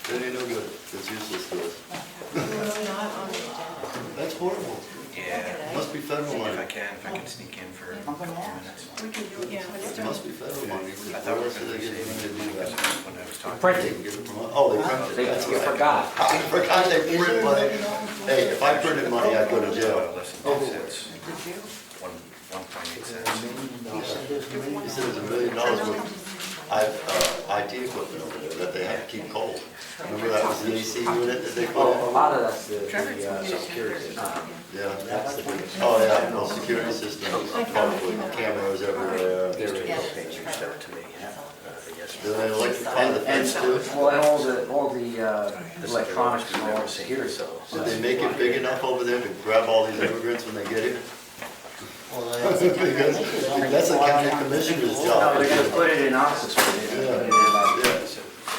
That ain't no good. It's useless to us. Not on the agenda. That's horrible. Yeah, Must be federal if money. I can sneak in for a few minutes. We can do it. Yeah. It must be federal money. I thought we were Where else going did to they be get saving money to do that? when I was talking. They Printed. can get it from, oh, they printed it. That's You right. forgot. I forgot they print money. Hey, if I printed money, I'd go to jail. Less than 2 cents. 1.8 cents. He said there's $1 million worth of IT equipment over there that they have to keep cold. Remember that was the AC unit that they put Well, a in? lot of that's the security system. Yeah, that's the big, oh yeah, well, security systems, probably cameras everywhere. These two pages reached out to me yesterday. Do they electrify the And, fence too? well, and all the electronics and all the security. Did they make it big enough over there to grab all these immigrants when they get here? Because that's the county commissioner's No, job. they're gonna put it in office for you. Yeah, Put it in like yeah,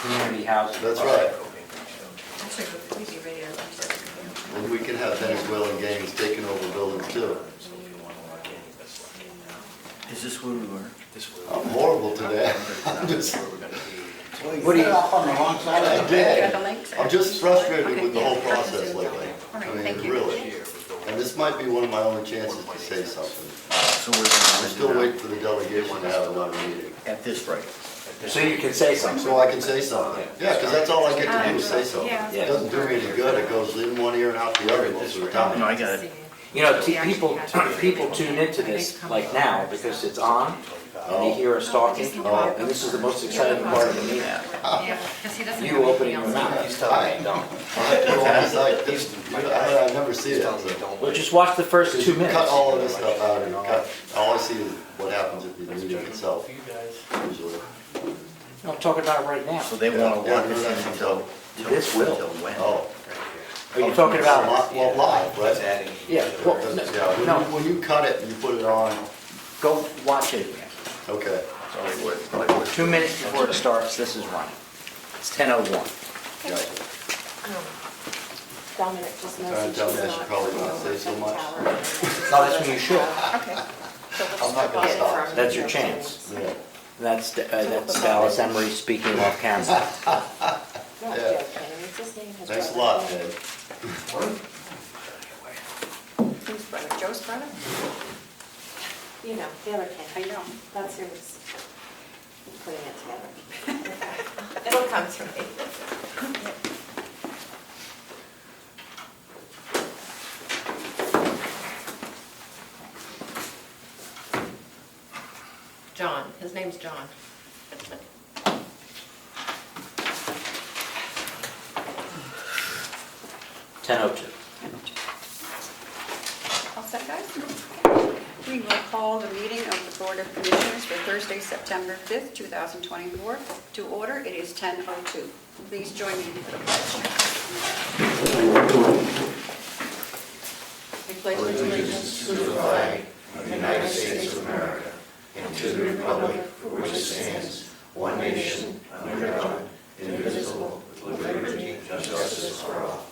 community housing. that's right. Actually, we'd be ready to lunch that. And we can have Venezuelan gangs taking over buildings too. Is this where we were? This where I'm horrible today. I'm just, we're going to be. What do you? on the wrong side I of did. the links? I'm just frustrated with the whole Okay, yeah. process lately. All right, I mean, thank you. really. And this might be one of my only chances to say something. So we're I'm still waiting for the delegation to have another meeting. at this rate. So you can say something. So I can say something. Yeah, because that's all I get to do is say something. Yeah. It doesn't do me any good. It goes in one ear and out the other most of the time. No, I got it. You know, people tune into this like now because it's on and they hear us talking. And this is the most exciting part of the meeting. Yeah, because he doesn't have You anything opening your else. mouth. He's telling me don't. I have to go on the site. I never see it. So. Well, just watch the first 2 You minutes. cut all of this stuff out and cut, all I see is what happens at the meeting itself, usually. I'm talking about it right now. So they want to Yeah, want this that's in until. This will. Until when? Oh. Are you talking about? Well, live, That's right? adding. Yeah, well, Yeah, no, when you cut it and you put it on, go watch it again. okay. Probably would. 2 minutes before it starts, this is running. It's 10:01. Gotcha. Dominic just knows. Trying to tell me I should probably not say so much. No, that's when you should. Okay. I'm not gonna stop. That's your chance. Yeah. That's Dallas Emery speaking off camera. Yeah. Thanks a lot, Ed. Who's brother? Joe's brother? You know, the other Ken. I know. That's who was putting it together. It'll come to me. John. His name's John. All set, guys? We will call the meeting of the Board of Commissioners for Thursday, September 5th, 2024 to order. It is 10:02. Please join me for the pledge. We pledge allegiance to the flag of the United States of America and to the republic for which it stands, one nation, under God, indivisible, with liberty and justice for all.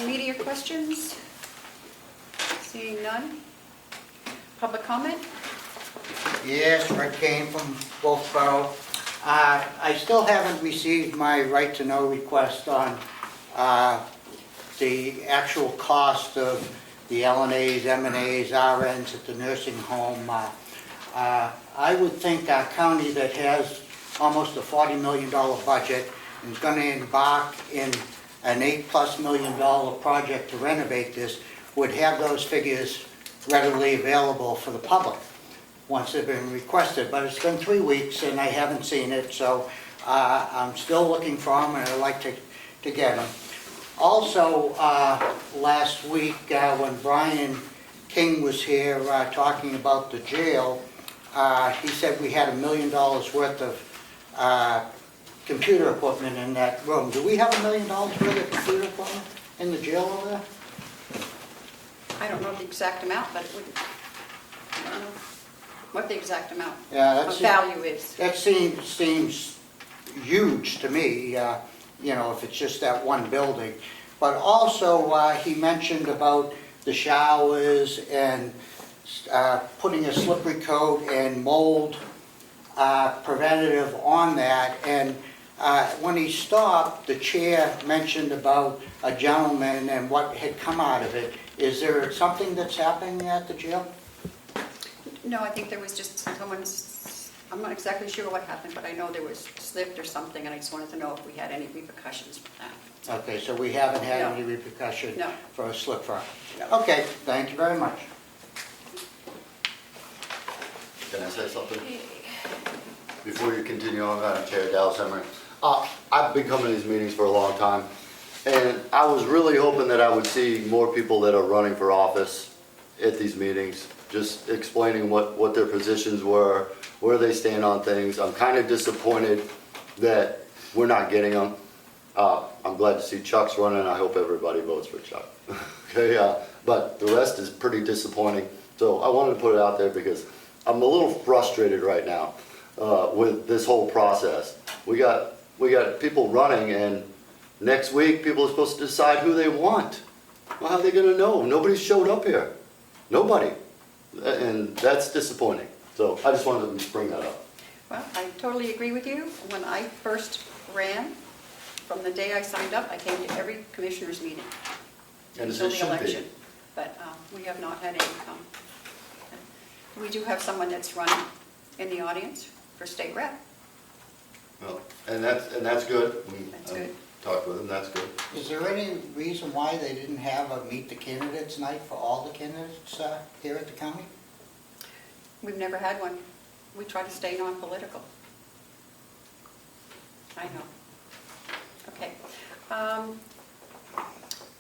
Media questions? Seeing none. Public comment? Yes, Rick Kane from Wolfboro. I still haven't received my right to know request on the actual cost of the LNAs, M&As, RNs at the nursing home. I would think our county that has almost a $40 million budget and is going to embark in an $8+ million project to renovate this would have those figures readily available for the public once they've been requested. But it's been 3 weeks and I haven't seen it, so I'm still looking for them and I'd like to get them. Also, last week when Brian King was here talking about the jail, he said we had $1 million worth of computer equipment in that room. Do we have $1 million worth of computer equipment in the jail over there? I don't know the exact amount, but it would, I don't know what the exact amount Yeah, of value is. that seems huge to me, you know, if it's just that one building. But also, he mentioned about the showers and putting a slippery coat and mold preventative on that. And when he stopped, the chair mentioned about a gentleman and what had come out of it. Is there something that's happening at the jail? No, I think there was just someone's, I'm not exactly sure what happened, but I know there was slipped or something, and I just wanted to know if we had any repercussions from that. Okay, so we haven't had No. any repercussion No. for a slip from. No. Okay, thank you very much. Can I say something? Before you continue on, Madam Chair, Dallas Emery. I've been coming to these meetings for a long time, and I was really hoping that I would see more people that are running for office at these meetings, just explaining what their positions were, where they stand on things. I'm kind of disappointed that we're not getting them. I'm glad to see Chuck's running. I hope everybody votes for Chuck. Okay, but the rest is pretty disappointing. So I wanted to put it out there because I'm a little frustrated right now with this whole process. We got people running, and next week people are supposed to decide who they want. Well, how are they going to know? Nobody showed up here. Nobody. And that's disappointing. So I just wanted to bring that up. Well, I totally agree with you. When I first ran, from the day I signed up, I came to every commissioner's meeting And as until it the should be. election. But we have not had any come. We do have someone that's running in the audience for state rep. Well, and that's good. That's good. Talked with them, that's good. Is there any reason why they didn't have a meet the candidates night for all the candidates here at the county? We've never had one. We try to stay non-political. I know. Okay.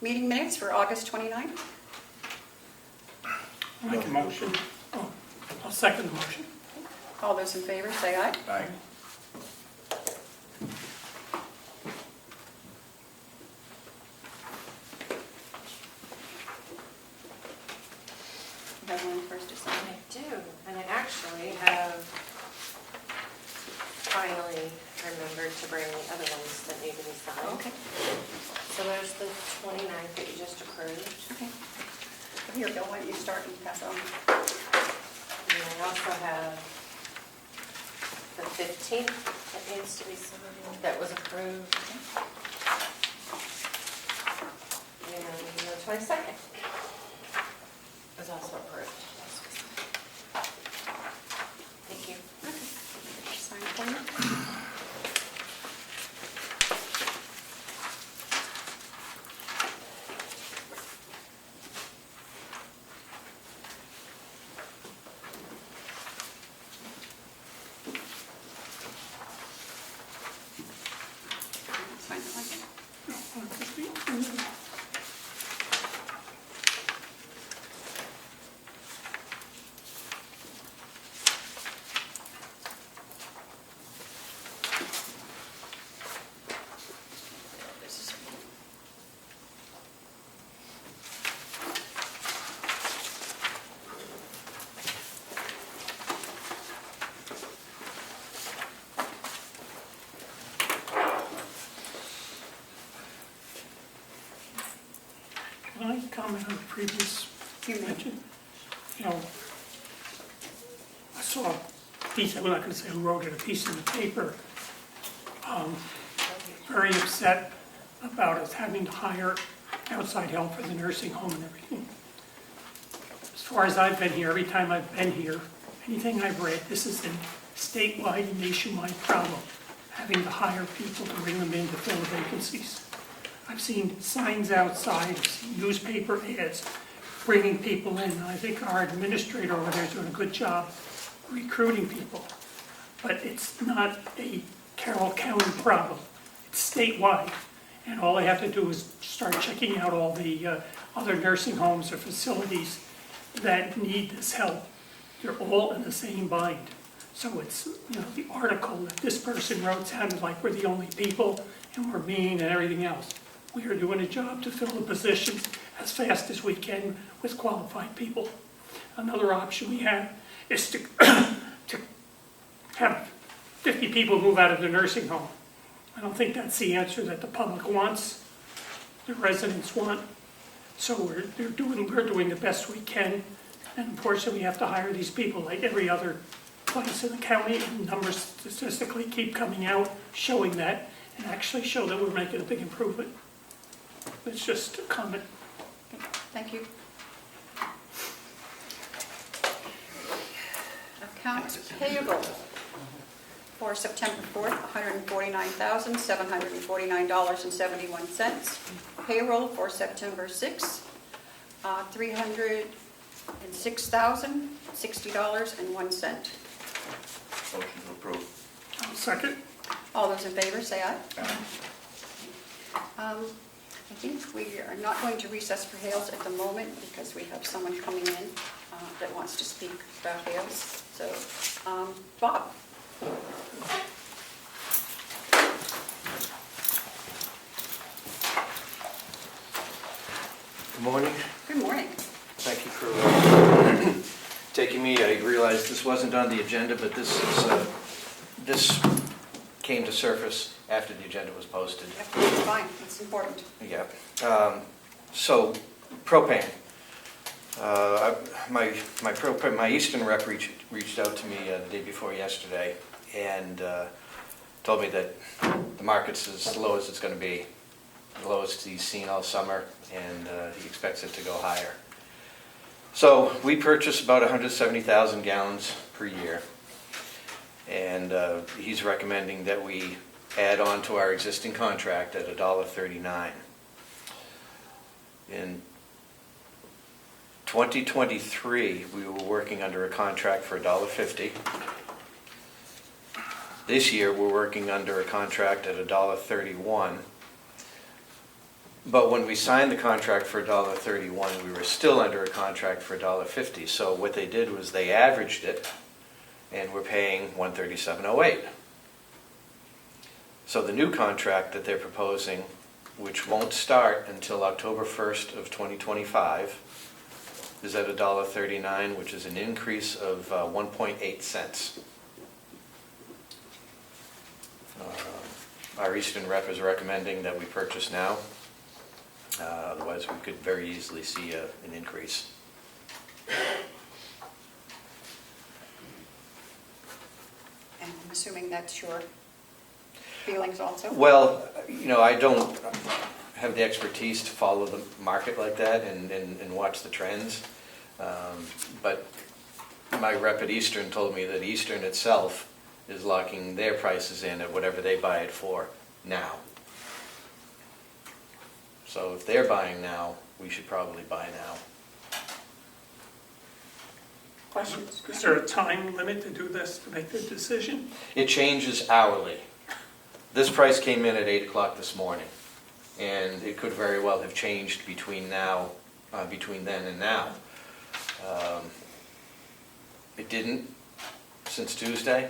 Meeting minutes for August 29th. Make a motion. Oh, I'll second the motion. All those in favor, say aye. Aye. You have one first to sign. I do, and I actually have finally remembered to bring the other ones that need to be signed. Okay. So there's the 29th that you just approved, Okay. Here, Bill, why don't you start and pass on? and I also have the 15th that needs to be signed, that was approved. And the 22nd was also approved. Thank you. Sign for you. Sign it like that. This is Can I comment on the previous mention? You know, I saw a piece, I'm not gonna say who wrote it, a piece in the paper, very upset about us having to hire outside help for the nursing home and everything. As far as I've been here, every time I've been here, anything I've read, this is a statewide and nationwide problem, having to hire people to bring them in to fill the vacancies. I've seen signs outside, I've seen newspaper ads, bringing people in. I think our administrator over there is doing a good job recruiting people. But it's not a Carroll County problem. It's statewide. And all I have to do is start checking out all the other nursing homes or facilities that need this help. They're all in the same bind. So it's, you know, the article that this person wrote sounded like we're the only people and we're mean and everything else. We are doing a job to fill the positions as fast as we can with qualified people. Another option we have is to have 50 people move out of the nursing home. I don't think that's the answer that the public wants, the residents want. So we're doing the best we can, and unfortunately, we have to hire these people like every other place in the county, and numbers statistically keep coming out showing that, and actually show that we're making a big improvement. It's just a comment. Thank you. Accounts payable for September 4th, $149,749.71. Payroll for September 6th, $306,060.01. Motion to approve. I'll second. All those in favor, say aye. I think we are not going to recess for Hales at the moment because we have someone coming in that wants to speak about Hales. So, Bob. Good morning. Good morning. Thank you for taking me. I realized this wasn't on the agenda, but this came to surface after the agenda was posted. Fine, it's important. Yeah. So, propane. My Eastern rep reached out to me the day before yesterday and told me that the market's as low as it's going to be, the lowest he's seen all summer, and he expects it to go higher. So we purchase about 170,000 gallons per year, and he's recommending that we add on to our existing contract at $1.39. In 2023, we were working under a contract for $1.50. This year, we're working under a contract at $1.31. But when we signed the contract for $1.31, we were still under a contract for $1.50. So what they did was they averaged it, and we're paying $137.08. So the new contract that they're proposing, which won't start until October 1st of 2025, is at $1.39, which is an increase of 1.8 cents. Our Eastern rep is recommending that we purchase now. Otherwise, we could very easily see an increase. And I'm assuming that's your feelings also? Well, I don't have the expertise to follow the market like that and watch the trends. But my rep at Eastern told me that Eastern itself is locking their prices in at whatever they buy it for now. So if they're buying now, we should probably buy now. Questions? Is there a time limit to do this, to make the decision? It changes hourly. This price came in at 8 o'clock this morning, and it could very well have changed between then and now. It didn't since Tuesday,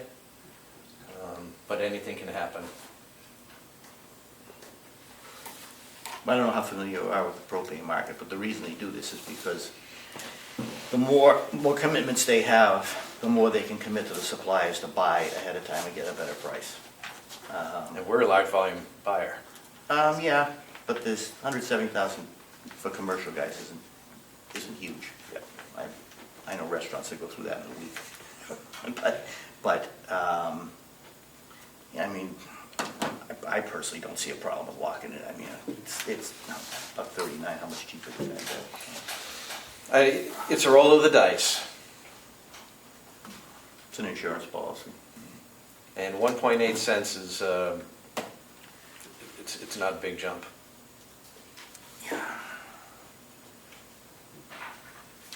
but anything can happen. I don't know how familiar you are with the propane market, but the reason they do this is because the more commitments they have, the more they can commit to the suppliers to buy ahead of time and get a better price. And we're a large volume buyer. Yeah, but this 170,000 for commercial guys isn't huge. Yep. I know restaurants that go through that in a week. but yeah, I mean, I personally don't see a problem with locking it. I mean, it's about 39. How much cheaper than that? It's a roll of the dice. It's an insurance policy. And 1.8 cents is, it's not a big jump.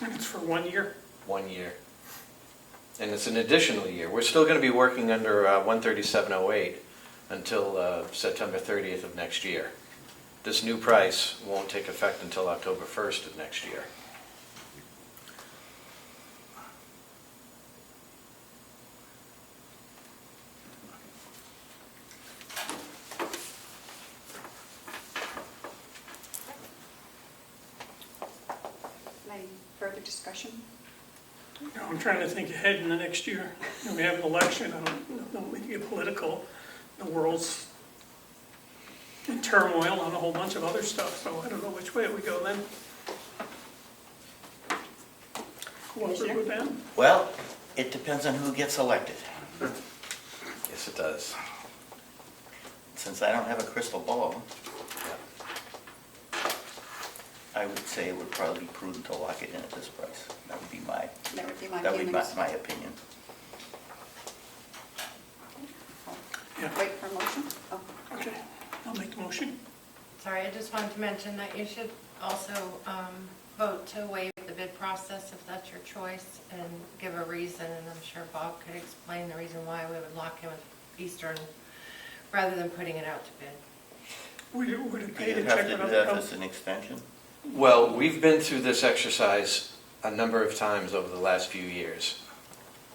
And it's for 1 year? 1 year. And it's an additional year. We're still going to be working under 137.08 until September 30th of next year. This new price won't take effect until October 1st of next year. Any further discussion? No, I'm trying to think ahead in the next year. We have an election, I don't mean to get political. The world's in turmoil on a whole bunch of other stuff, so I don't know which way it would go then. Go over with them? Well, it depends on who gets elected. Yes, it does. Since I don't have a crystal ball, Yeah. I would say it would probably be prudent to lock it in at this price. That would be my, That would be my that would be feelings. my opinion. Yeah. Wait for a motion? Oh, Okay, I'll make the motion. Sorry, I just wanted to mention that you should also vote to waive the bid process if that's your choice and give a reason, and I'm sure Bob could explain the reason why we would lock in with Eastern rather than putting it out to bid. Would it Do pay you to have check to with do other that companies? as an extension? Well, we've been through this exercise a number of times over the last few years.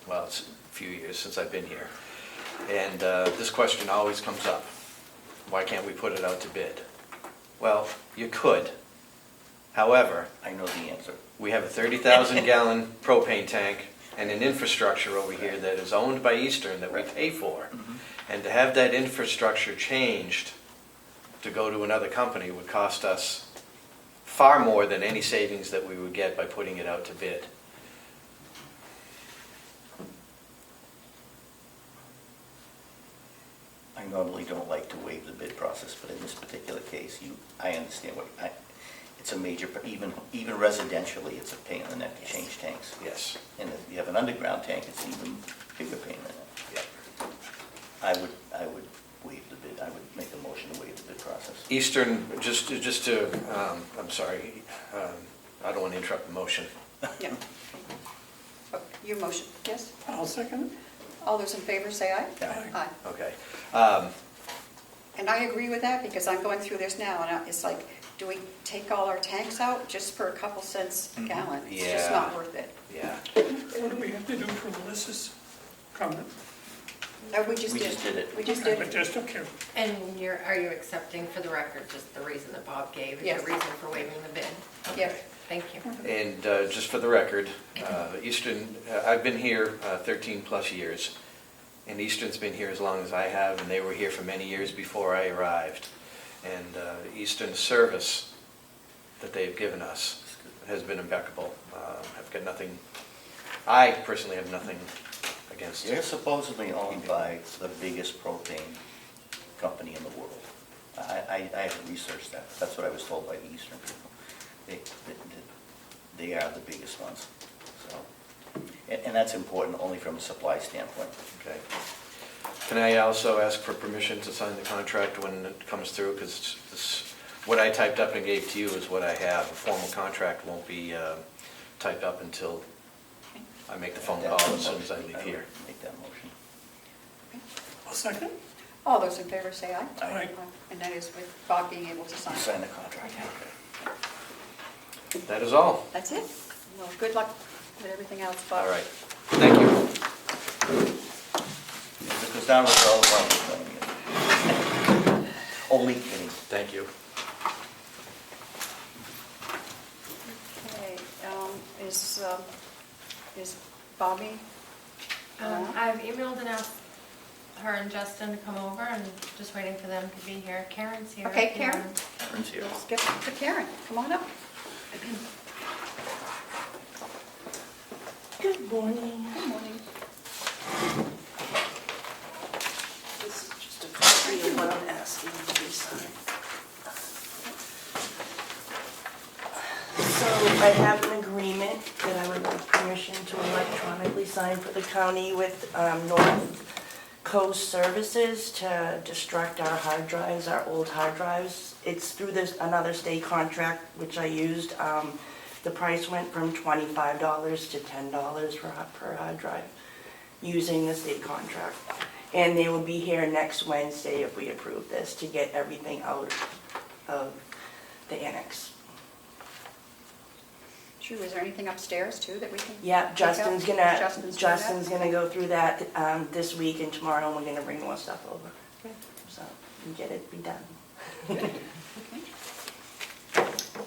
Well, it's a few years since I've been here. And this question always comes up. Why can't we put it out to bid? Well, you could. However, I know the answer. we have a 30,000 gallon propane tank and an infrastructure over here that is owned by Eastern that we pay for. And to have that infrastructure changed to go to another company would cost us far more than any savings that we would get by putting it out to bid. I normally don't like to waive the bid process, but in this particular case, I understand it's a major, even residentially, it's a pain in the neck to change tanks. Yes. And if you have an underground tank, it's even bigger pain in the neck. Yep. I would waive the bid, I would make a motion to waive the bid process. Eastern, just to, I'm sorry, I don't want to interrupt the motion. yeah. Oh, your motion, yes? I'll second it. All those in favor say aye. Aye. Aye. Okay. And I agree with that because I'm going through this now and it's like, do we take all our tanks out just for a couple cents a gallon? It's just Yeah. not worth it. Yeah. What do we have to do for Melissa's comment? No, we just We did. just did it. We just Okay, did. but just, okay. And are you accepting for the record just the reason that Bob gave, is Yes. the reason for waiving the bid? Yeah. Thank you. And just for the record, Eastern, I've been here 13 plus years, and Eastern's been here as long as I have, and they were here for many years before I arrived. And Eastern's service that they've given us has been impeccable. I've got nothing, I personally have nothing against They're it. supposedly owned by the biggest propane company in the world. I have researched that. That's what I was told by the Eastern people. They are the biggest ones. So, and that's important only from a supply standpoint. Okay. Can I also ask for permission to sign the contract when it comes through? Because what I typed up and gave to you is what I have. A formal contract won't be typed up until I make the phone call as soon as I leave here. Make that motion. I'll second. All those in favor say aye. Aye. And that is with Bob being able to sign. You sign the contract. That is all. That's it. Well, good luck with everything else, Bob. All right. Thank you. Because down with all the problems. Only kidding. Thank you. Okay, is Bobby? I've emailed and asked her and Justin to come over, and just waiting for them to be here. Karen's here. Okay, if you Karen. want. Karen's here. Let's get to Karen. Come on up. Good morning. Good morning. This is just a copy of what I'm asking to be signed. So I have an agreement that I would like permission to electronically sign for the county with North Coast Services to destruct our hard drives, our old hard drives. It's through another state contract which I used. The price went from $25 to $10 per hard drive using the state contract. And they will be here next Wednesday if we approve this to get everything out of the annex. True, is there anything upstairs too that we can? Yeah, take Justin's out? gonna, Justin's doing Justin's that? gonna go through that this week and tomorrow, and we're gonna bring more stuff over. So, and get it be done.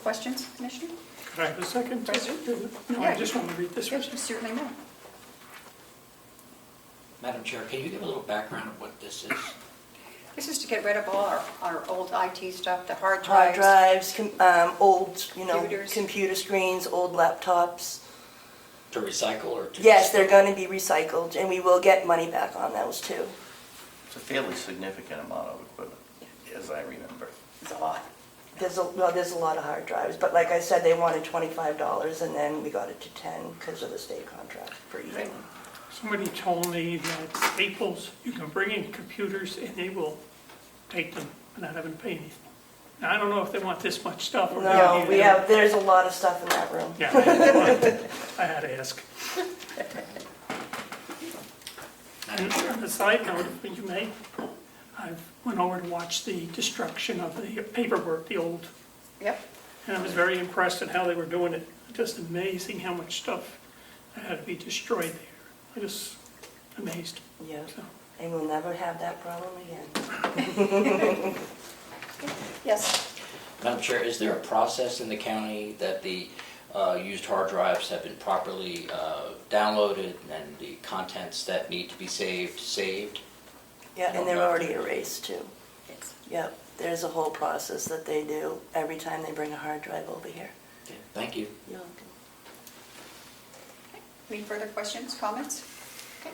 Questions, Commissioner? Could I have a second? No, I just want to read this Yes, first. certainly may. Madam Chair, can you give a little background of what this is? This is to get rid of all our old IT stuff, the hard Hard drives. drives, old, Computers. computer screens, old laptops. To recycle or to? Yes, they're gonna be recycled, and we will get money back on those too. It's a fairly significant amount of equipment, as I remember. It's a lot. There's a lot of hard drives, but like I said, they wanted $25, and then we got it to 10 because of the state contract for each one. Somebody told me that Staples, you can bring in computers and they will take them without having to pay anything. Now, I don't know if they want this much stuff or. No, there's a lot of stuff in that room. Yeah, I had to ask. And on a side note, if you may, I went over to watch the destruction of the paperwork, the old, Yep. and I was very impressed at how they were doing it. Just amazing how much stuff had to be destroyed there. I just amazed. Yeah, So, and we'll never have that problem again. Yes. Madam Chair, is there a process in the county that the used hard drives have been properly downloaded and the contents that need to be saved? Yeah, and they're already erased too. Yes. Yep, there's a whole process that they do every time they bring a hard drive over here. Okay, thank you. You're welcome. Any further questions, comments? Okay.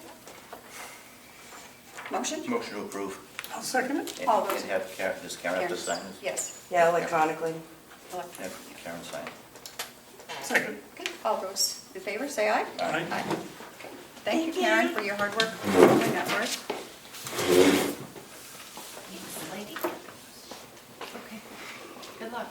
Motion? Motion to approve. I'll second it. All those- And have Karen, does Karen have to sign this? Yes. Yeah, electronically. Have Karen sign it. Second. Okay, all those in favor, say aye. Aye. Aye. Okay. Thank you, Karen, for your hard work doing that for us. Yes, lady. Okay, good luck.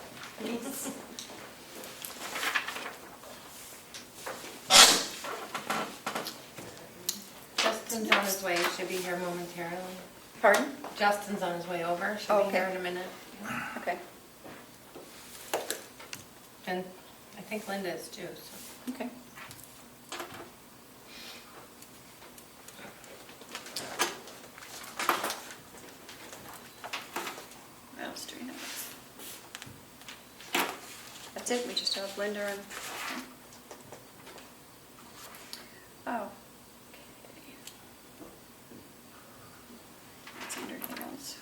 Justin's on his way, should be here momentarily. Pardon? Justin's on his way over, should Okay. be here in a minute. Okay, And I think Linda is too, so. okay. What else do we have? That's it, we just have Linda and... Oh. Okay. Let's see, anything else?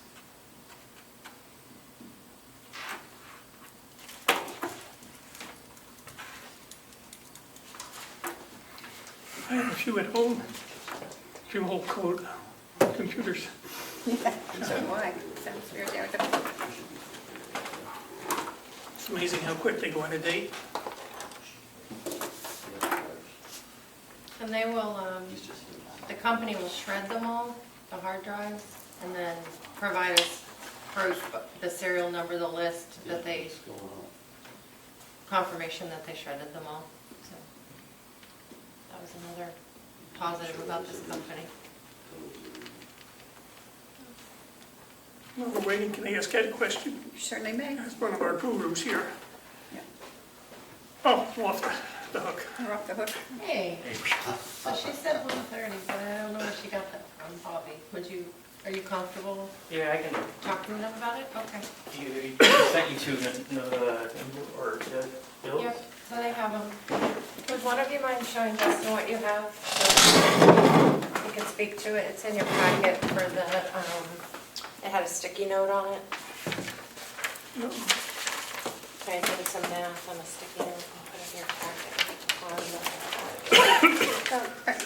I have a few at home, a few old code computers. Yeah, so do I. Sounds weird, yeah, I could- It's amazing how quick they go out of date. And they will, the company will shred them all, the hard drives, and then provide us proof, the serial number, the list that they, confirmation that they shredded them all. So that was another positive about this company. While we're waiting, can I ask Ed a question? You certainly may. As one of our gurus here. Yeah. Oh, I'm off the hook. You're off the hook. Hey, so she said 1:30, but I don't know where she got that from, Bobby. Are you comfortable Yeah, I can, talking to them about it? Okay. you sent you to, or to Bill? Yep, so they have them. Would one of you mind showing Justin what you have? So you can speak to it. It's in your packet for the, it had a sticky note on it. I did some math on a sticky note and put it in your packet.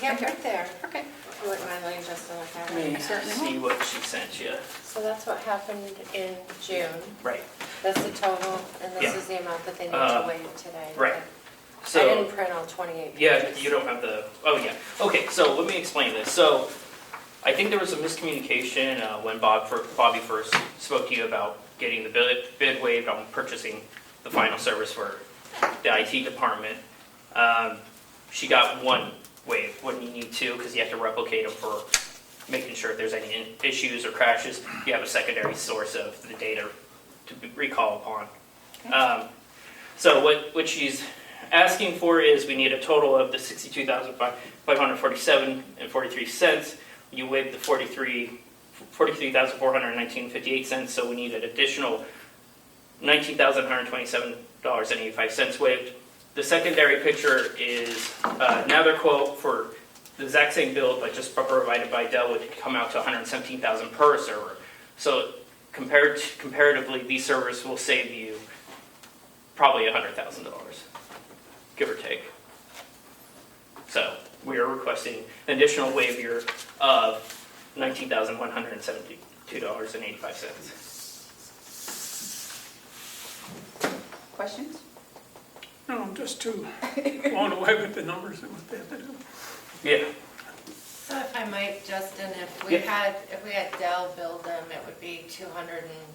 Yeah, right there. Okay. If you wouldn't mind letting Justin look at Let me it. Certainly see what she sent you. So that's what happened in June. Right. That's the total, and this Yeah. is the amount that they need to waive today. right. I So, didn't print all 28 pages. yeah, you don't have the, oh yeah. Okay, so let me explain this. So, I think there was a miscommunication when Bobby first spoke to you about getting the bid waived on purchasing the final service for the IT department. She got one waived, wouldn't you need two? Because you have to replicate them for making sure if there's any issues or crashes, you have a secondary source of the data to recall upon. So what she's asking for is we need a total of the $62,547 and 43 cents. You waived the $43,419.58, so we need an additional $19,127.85 waived. The secondary picture is another quote for the exact same build, but just provided by Dell, would come out to $117,000 per server. So comparatively, these servers will save you probably $100,000, give or take. requesting an additional waiver of $19,172.85. Questions? No, I'm just too blown away with the numbers and what they have to do. Yeah, So if I might, Justin, if we Yeah. had Dell build them, it would be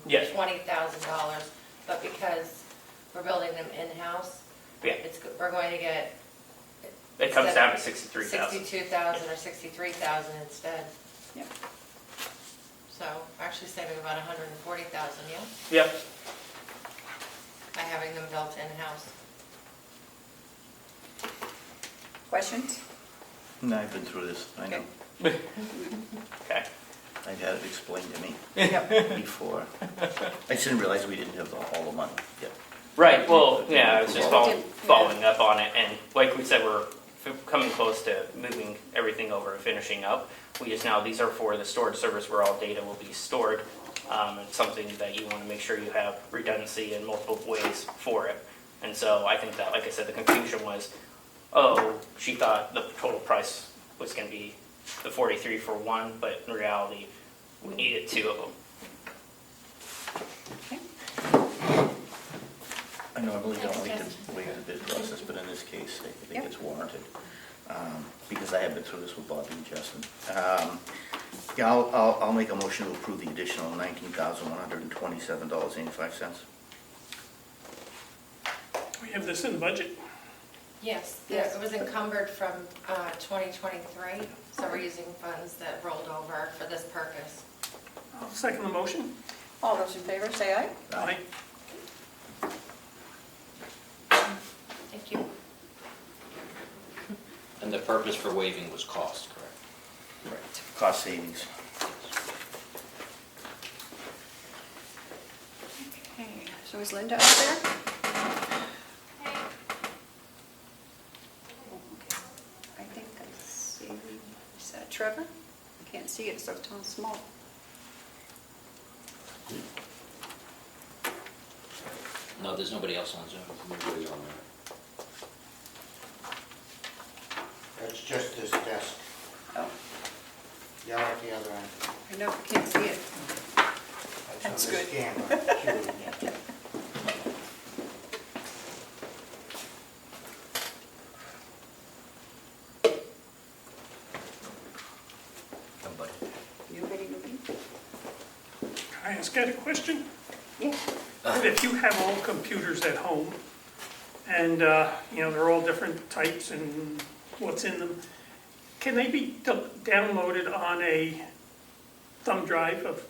Yes. $220,000. But because we're building them in-house, yeah, we're going to get it comes down to 63,000. 62,000 or 63,000 instead. Yep. So actually saving about 140,000, yeah, Yep, by having them built in-house. Questions? No, I've been through this, I know. okay. I've had it explained to me Yep. before. I just didn't realize we didn't have all the money yet. Right, well, yeah, I was just Well, we did- following up on it, and like we said, we're coming close to moving everything over and finishing up. We just now, these are for the storage service where all data will be stored. It's something that you want to make sure you have redundancy in multiple ways for it. And so I think that, like I said, the confusion was, oh, she thought the total price was going to be the 43 for one, but in reality, we needed two of them. I normally don't like to waive the bid process, but in this case, I think Yep. it's warranted. Because I have been through this with Bobby and Justin. Yeah, I'll make a motion to approve the additional $19,127.85. We have this in the budget. Yes, Yes. it was encumbered from 2023, so we're using funds that rolled over for this purpose. I'll second the motion. All those in favor, say aye. Aye. Thank you. And the purpose for waiving was cost, correct? Right. Cost savings. Okay, so is Linda out there? Okay. I think I see, is that Trevor? I can't see it, so it's so small. No, there's nobody else on Zoom. Nobody on there. It's just this desk. Oh, You're at the other end. I know, I can't see it. That's So good. this camera, shooting it. Nobody. Nobody, nobody? Can I ask Ed a question? Yeah. Ed, if you have all computers at home, and, they're all different types and what's in them, can they be downloaded on a thumb drive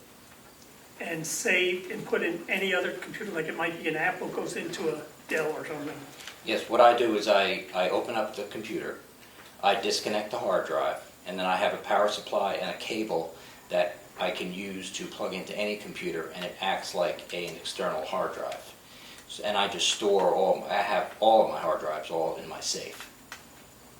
and saved and put in any other computer, like it might be an Apple goes into a Dell or something? Yes, what I do is I open up the computer, I disconnect the hard drive, and then I have a power supply and a cable that I can use to plug into any computer, and it acts like an external hard drive. And I just store I have all of my hard drives all in my safe.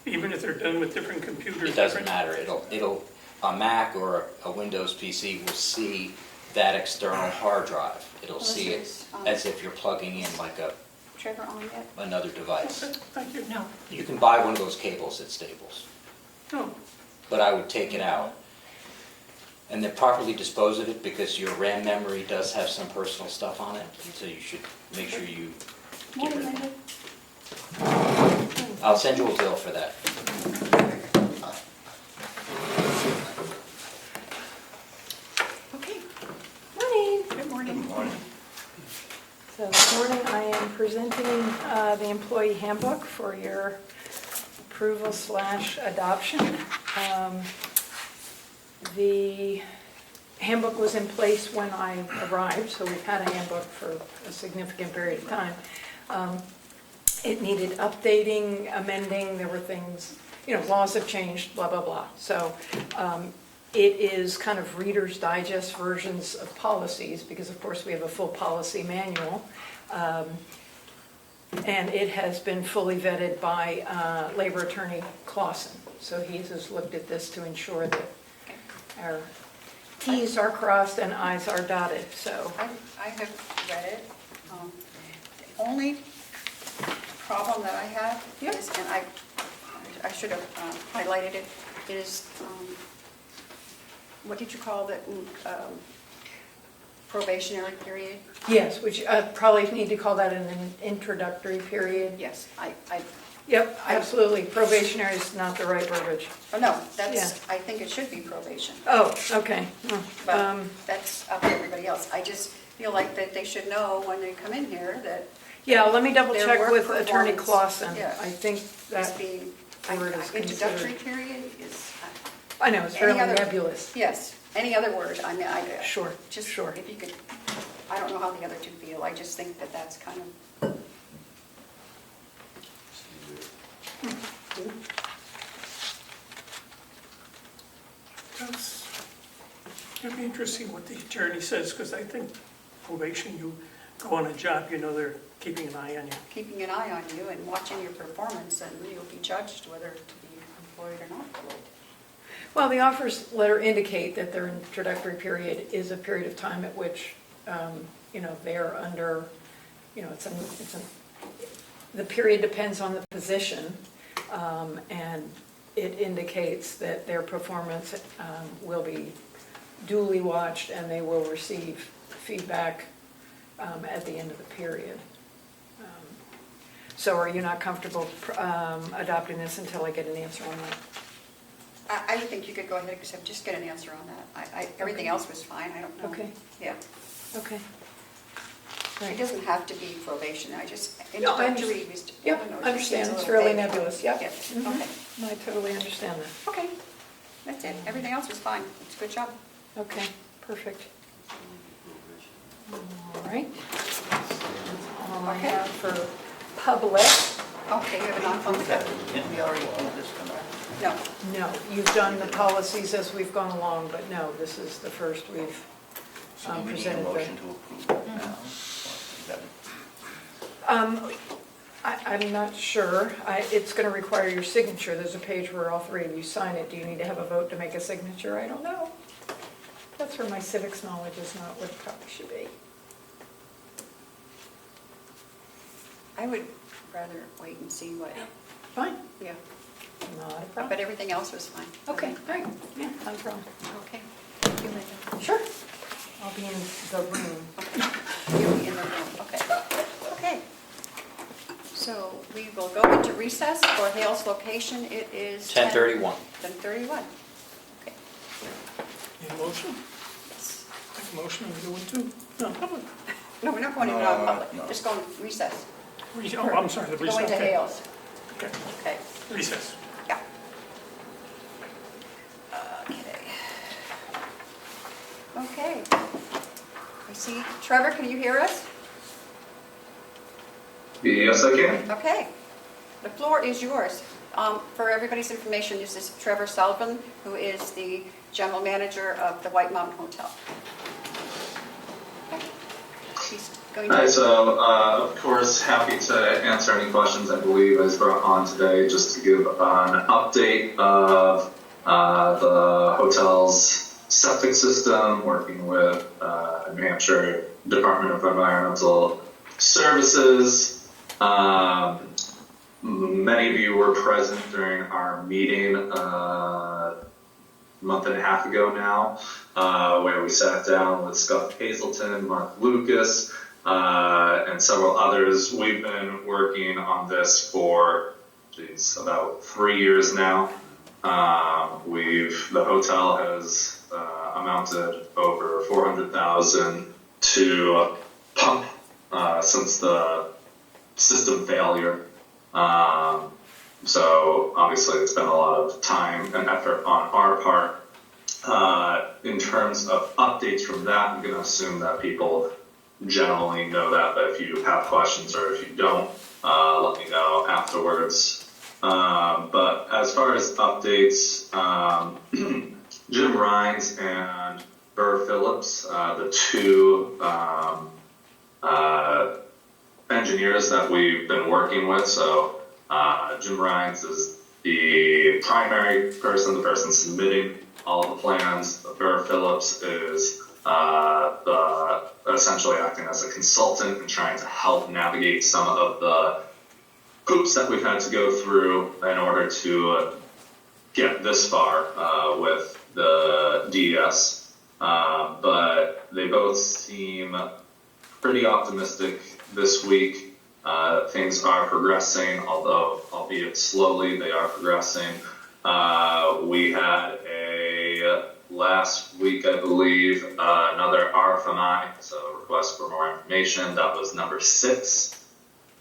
Even if they're done with different computers? It doesn't different- matter, a Mac or a Windows PC will see that external hard drive. It'll see it as if you're plugging in like Trevor on yet? another device. Okay, thank you. No. You can buy one of those cables at Staples, No, but I would take it out and then properly dispose of it, because your RAM memory does have some personal stuff on it, so you should make sure you get rid of it. I'll send you a bill for that. Okay. Morning. Good morning. Good morning. So this morning I am presenting the employee handbook for your approval/adoption. The handbook was in place when I arrived, so we've had a handbook for a significant period of time. It needed updating, amending, there were things, laws have changed, blah, blah, blah. So it is kind of Reader's Digest versions of policies, because of course we have a full policy manual. And it has been fully vetted by Labor Attorney Clausen. So he has looked at this to ensure that our Ts are crossed and Is are dotted, so. I have read it. The only problem that I have is, and I should have highlighted it, is, what did you call the probationary period? Yes, which probably need to call that an introductory period. Yes, Yep, absolutely. Probationary is not the right verbiage. oh, no, Yeah. I think it should be probation. Oh, okay. But that's up to everybody else. I just feel like that they should know when they come in here that Yeah, let me double their check work with Attorney performance, Clausen. yeah, I think is that being, word is introductory considered. period is, I know, it's any fairly other- nebulous. yes, any other word, I mean, Sure, just, sure. if you could, I don't know how the other two feel, I just think that that's kind of, That's, it'd be interesting what the attorney says, because I think probation, you go on a job, you know they're keeping an eye on you. keeping an eye on you and watching your performance, and you'll be judged whether to be employed or not employed. Well, the offers letter indicate that their introductory period is a period of time at which, they're under, the period depends on the position, and it indicates that their performance will be duly watched and they will receive feedback at the end of the period. So are you not comfortable adopting this until I get an answer on that? I would think you could go ahead and just get an answer on that. Everything else was fine, I don't know. Okay. Yeah. Okay. It doesn't have to be probation, I just, No, I introductory, Yep, I don't know, it just understand, seems a it's little really vague. nebulous, yep. Yeah, Mhm. okay, I totally understand that. okay, that's it, everything else was fine, it's a good job. Okay, perfect. All right. That's all I Okay. have for public. Okay, you have a non-public? Didn't we already do this tonight? No, No, you've done the policies as we've gone along, but no, this is the first we've So do we need a presented. motion to approve it now? Or is that- I'm not sure. It's going to require your signature. There's a page where all three of you sign it. Do you need to have a vote to make a signature? I don't know. That's where my civics knowledge is not what it probably should be. I would rather wait and see what, Fine, yeah, not a but problem. everything else was fine. Okay, all right, yeah, not a problem. Okay, thank you, Linda. Sure. I'll be in the room. You'll be in the room, okay. Okay. So we will go into recess for Hale's location. It is 10:31. 10:31. Okay. Need a motion? Yes. Make a motion, we go into, no, public. No, we're not going into No, non-public, no. just going recess. Oh, I'm sorry, the Go recess. into okay. Hale's. Okay, Okay, recess. yeah. Okay. Okay. I see, Trevor, can you hear us? Yes, I can. Okay. The floor is yours. For everybody's information, this is Trevor Sullivan, who is the general manager of the White Mountain Hotel. Okay. He's going Hi, to... so of course, happy to answer any questions I believe I was brought on today just to give an update of the hotel's septic system, working with New Hampshire Department of Environmental Services. Many of you were present during our meeting a month and a half ago now, where we sat down with Scott Hazelton, Mark Lucas, and several others. We've been working on this for about 3 years now. The hotel has amounted over $400,000 to pump since the system failure. So obviously it's been a lot of time and effort on our part. In terms of updates from that, I'm going to assume that people generally know that, but if you have questions or if you don't, let me know afterwards. But as far as updates, Jim Rhines and Burr Phillips, the two engineers that we've been working with. So Jim Rhines is the primary person, the person submitting all the plans. Burr Phillips is essentially acting as a consultant and trying to help navigate some of the hoops that we've had to go through in order to get this far with the DES. But they both seem pretty optimistic this week. Things are progressing, although albeit slowly, they are progressing. We had last week, I believe, another RFMI, so request for more information. That was number 6.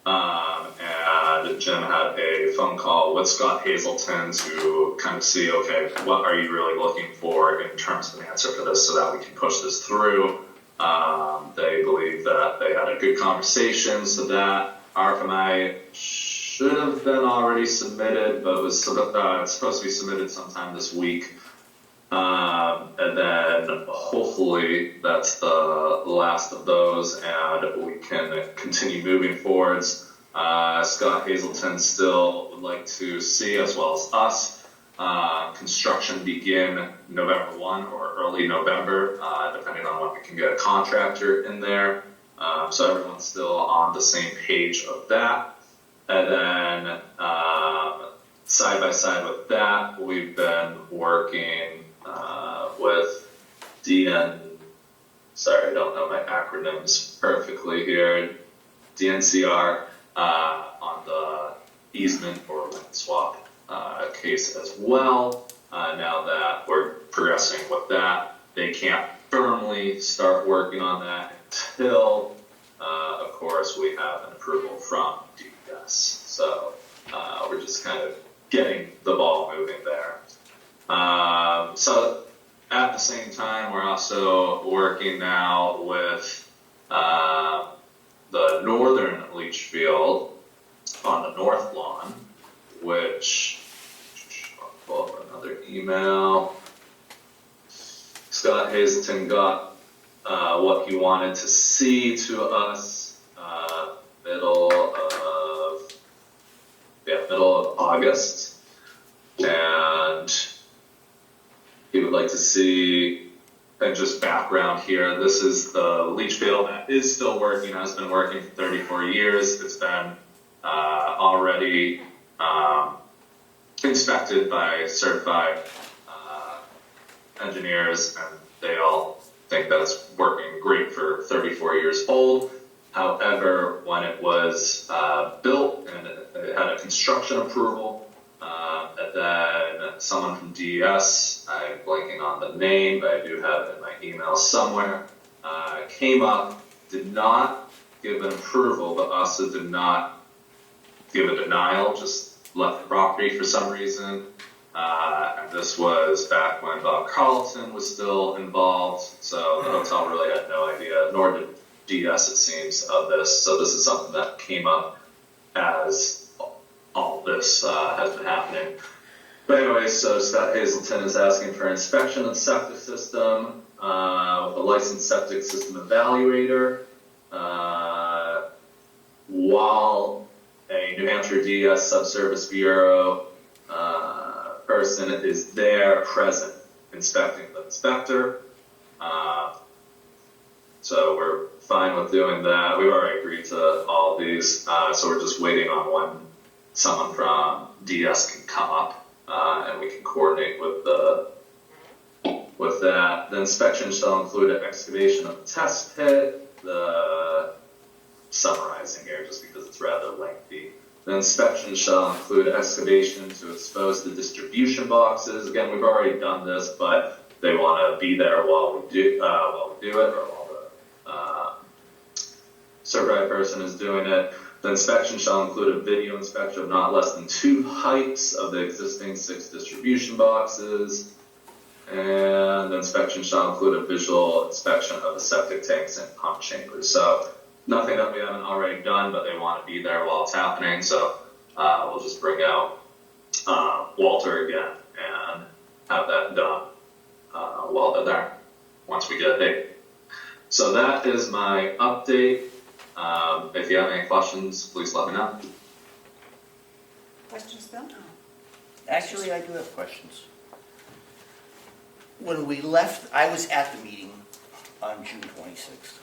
And Jim had a phone call with Scott Hazelton to kind of see, okay, what are you really looking for in terms of an answer for this so that we can push this through. They believe that they had a good conversation, so that RFMI should have been already submitted, but it was supposed to be submitted sometime this week. And then hopefully that's the last of those and we can continue moving forwards. Scott Hazelton still would like to see, as well as us, construction begin November 1 or early November, depending on when we can get a contractor in there. So everyone's still on the same page of that. And then side by side with that, we've been working with sorry, I don't know my acronyms perfectly here, DNCR, on the easement or land swap case as well. Now that we're progressing with that, they can't firmly start working on that until, of course, we have an approval from DES. So we're just kind of getting the ball moving there. So at the same time, we're also working now with the northern leach field on the north lawn, which, I'll pull up another email. Scott Hazelton got what he wanted to see to us middle of August, and he would like to see, and just background here, this is the leach field that is still working, has been working for 34 years. It's been already inspected by certified engineers, and they all think that it's working great for 34 years old. However, when it was built and it had a construction approval, and then someone from DES, I'm blanking on the name, but I do have it in my email somewhere, came up, did not give an approval, but also did not give a denial, just left the property for some reason. And this was back when Bob Carlton was still involved, so the hotel really had no idea, nor did DES, it seems, of this. So this is something that came up as all this has been happening. But anyway, so Scott Hazelton is asking for inspection of the septic system with a licensed septic system evaluator, while a New Hampshire DES Subservice Bureau person is there present inspecting the inspector. So we're fine with doing that. We've already agreed to all of these, so we're just waiting on when someone from DES can come up and we can coordinate with that. The inspection shall include an excavation of the test pit, summarizing here just because it's rather lengthy. The inspection shall include excavation to expose the distribution boxes. Again, we've already done this, but they want to be there while we do it, or while the certified person is doing it. The inspection shall include a video inspection of not less than 2 heights of the existing 6 distribution boxes. And the inspection shall include a visual inspection of the septic tanks and pump chambers. So nothing that we haven't already done, but they want to be there while it's happening. So we'll just bring out Walter again and have that done while they're there, once we get a date. So that is my update. If you have any questions, please let me know. Questions, Bill? Actually, I do have questions. When we left, I was at the meeting on June 26th.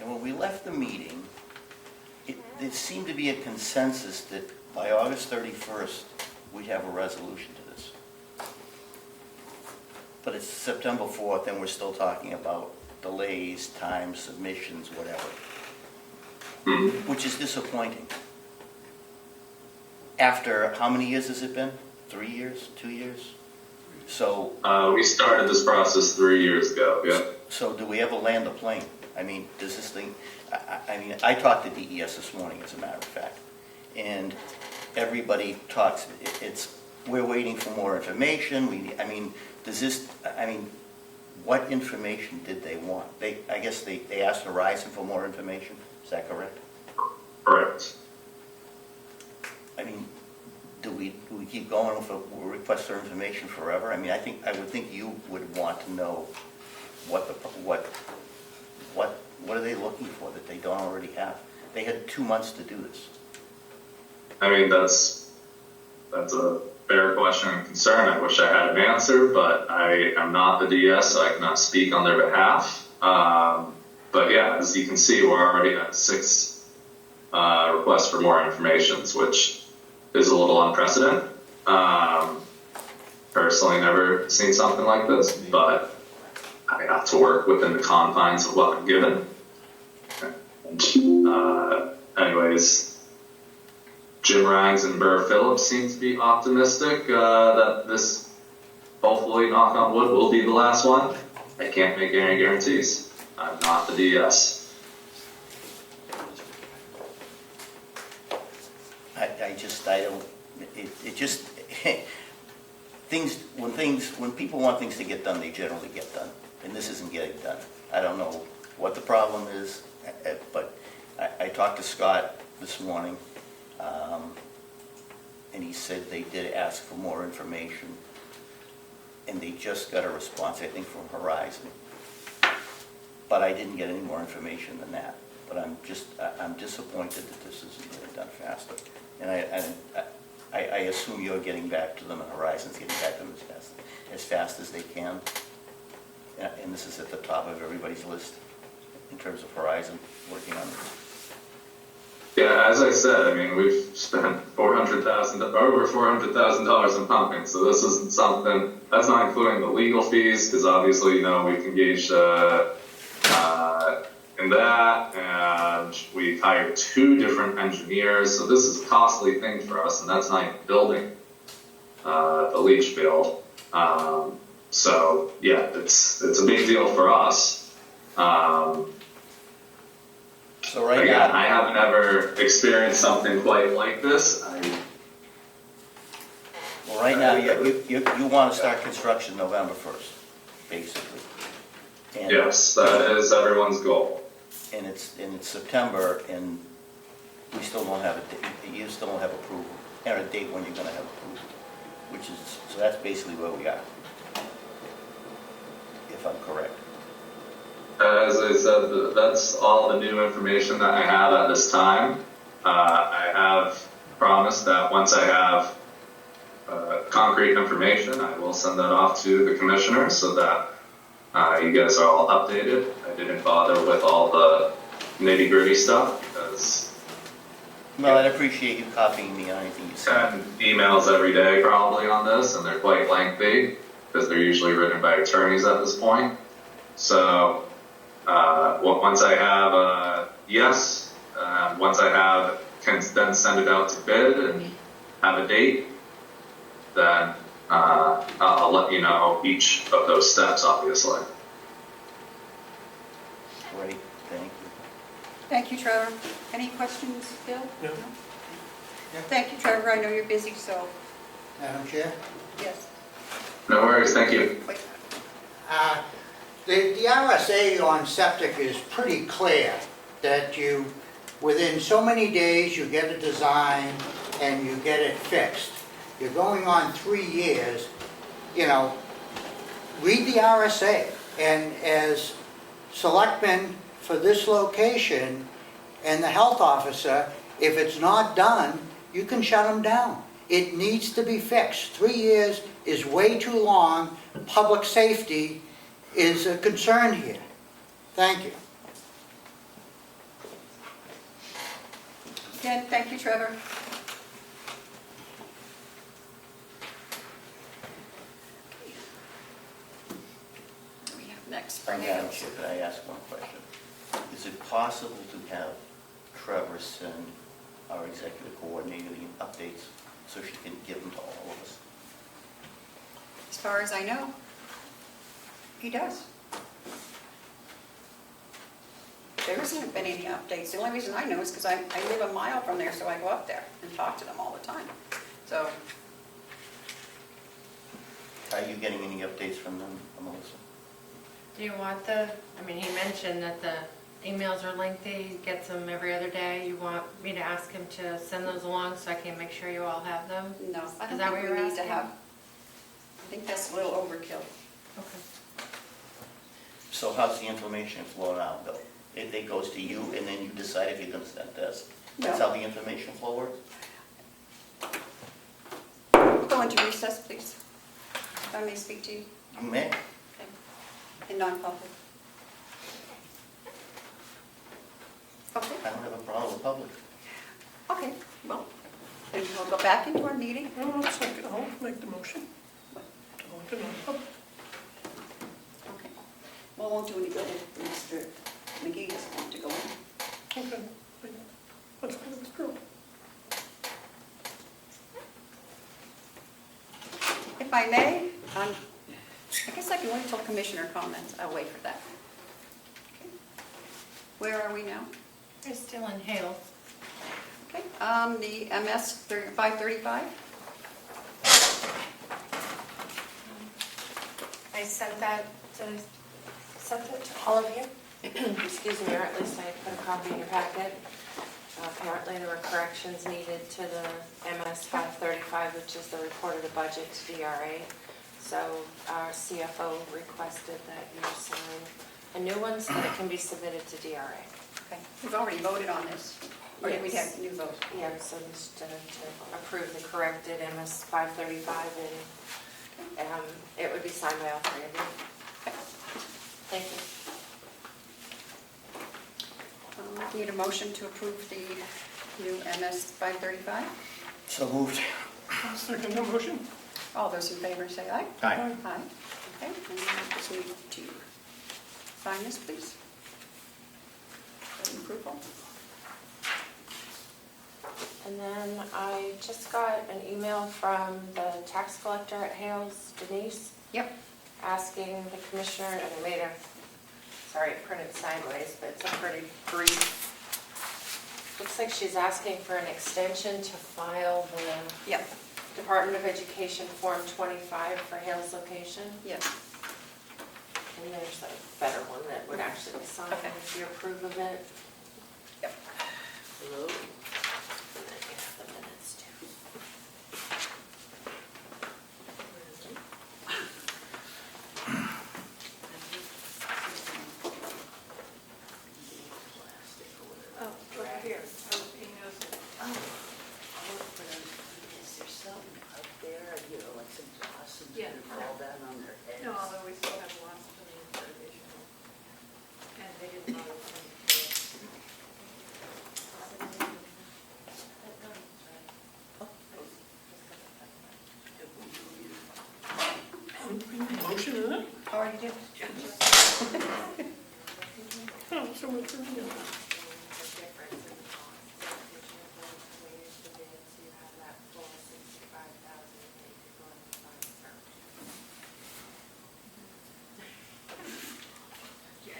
And when we left the meeting, there seemed to be a consensus that by August 31st, we have a resolution to this. But it's September 4th, and we're still talking about delays, time, submissions, whatever, which is disappointing. After, how many years has it been? 3 years, 2 years? So, We started this process 3 years ago, yeah. so do we ever land a plane? I mean, does this thing, I mean, I talked to DES this morning, as a matter of fact, and everybody talks, we're waiting for more information, I mean, what information did they want? I guess they asked Verizon for more information, is that correct? Correct. I mean, do we keep going for requests for information forever? I mean, I would think you would want to know what are they looking for that they don't already have? They had 2 months to do this. I mean, that's a fair question and concern. I wish I had an answer, but I am not the DS, so I cannot speak on their behalf. But yeah, as you can see, we're already at 6 requests for more information, which is a little unprecedented. Personally, never seen something like this, but I have to work within the confines of what I'm given. Anyways, Jim Rags and Burr Phillips seem to be optimistic that this, hopefully, knock on wood, will be the last one. I can't make any guarantees. I'm not the DS. I don't, it just, when people want things to get done, they generally get done, and this isn't getting done. I don't know what the problem is, but I talked to Scott this morning, and he said they did ask for more information, and they just got a response, I think, from Verizon. But I didn't get any more information than that. But I'm disappointed that this isn't getting done faster. And I assume you're getting back to them, and Verizon's getting back to them as fast as they can. And this is at the top of everybody's list in terms of Verizon working on this. Yeah, as I said, I mean, we've spent over $400,000 in pumping, so this isn't something, that's not including the legal fees, because obviously, you know, we've engaged in that, and we've hired 2 different engineers, so this is a costly thing for us, and that's not even building the leach field. So yeah, it's a big deal for us. So right again, now, I haven't ever experienced something quite like this. well, right now you want to start construction November 1st, basically. And Yes, that is everyone's goal. And it's September, and we still don't have a date. You still don't have approval, and a date when you're going to have approval, so that's basically where we are, if I'm correct. As I said, that's all the new information that I have at this time. I have promised that once I have concrete information, I will send that off to the commissioners so that you guys are all updated. I didn't bother with all the nitty-gritty stuff because Well, I'd appreciate you copying me on anything you say. I send emails every day probably on this, and they're quite lengthy because they're usually written by attorneys at this point. So once I have a yes, once I can then send it out to bid and have a date, then I'll let you know each of those steps, obviously. Great, thank you. Thank you, Trevor. Any questions, Bill? No. Thank you, Trevor. I know you're busy, so, Madam Chair? yes. No worries, thank you. Wait. The RSA on septic is pretty clear, that within so many days, you get a design and you get it fixed. You're going on 3 years, read the RSA. And as selectmen for this location and the health officer, if it's not done, you can shut them down. It needs to be fixed. 3 years is way too long. Public safety is a concern here. Thank you. Again, thank you, Trevor. checks for Madam Hales. Chair, could I ask one question? Is it possible to have Trevor send our executive coordinator the updates so she can give them to all of us? As far as I know, he does. There hasn't been any updates. The only reason I know is because I live a mile from there, so I go up there and talk to them all the time. So, Are you getting any updates from them, Melissa? Do you want I mean, he mentioned that the emails are lengthy, he gets them every other day. You want me to ask him to send those along so I can make sure you all have them? no, I Is don't that think what we you're need to asking? have. I think that's a little overkill. Okay. So how's the information flow out, Bill? It goes to you, and then you decide if you're going to send this? That's No. how the information flow works? Go into recess, please. If I may speak to you You may. in non-public. Okay, I don't have a problem with public. okay, well, then we'll go back into our meeting. I'll second, I'll make the motion. To non-public. Okay. Well, it won't do any good if Mr. McGee doesn't want to go in. Okay, let's go through. If I may, I guess I can wait till commissioner comments. I'll wait for that. Okay. Where are we now? We're still in Hales. Okay, the MS 535. I sent that to all of you. Excuse me, or at least I put a copy in your packet. Apparently there were corrections needed to the MS 535, which is the report of the budget to DRA. So our CFO requested that you sign a new one so that it can be submitted to DRA. Okay, we've already voted on this. Or did we Yes. have a new vote? Yeah, so just to approve the corrected MS 535, and it would be signed by all three of you. Thank you. Need a motion to approve the new MS 535? So moved. I'll second the motion. All those in favor say aye. Aye. Aye. Okay, and we just need to sign this, please. Approval. And then I just got an email from the tax collector at Hales, Denise, Yep. asking the commissioner, and I made a, sorry, it printed sideways, but it's a pretty brief. Looks like she's asking for an extension to file the Yep. Department of Education Form 25 for Hales location. Yep. And there's a better one that would actually be signed Okay. if you approve of it. Yep. Hello. And then you have the minutes too. Oh, right here. Oh, he knows it. Is there something up there, like some blossoms Yeah. that fall down on their heads? No, although we still have lots of them for additional. And they didn't bother with them. Motion in it? Already did. Oh, so we're through again.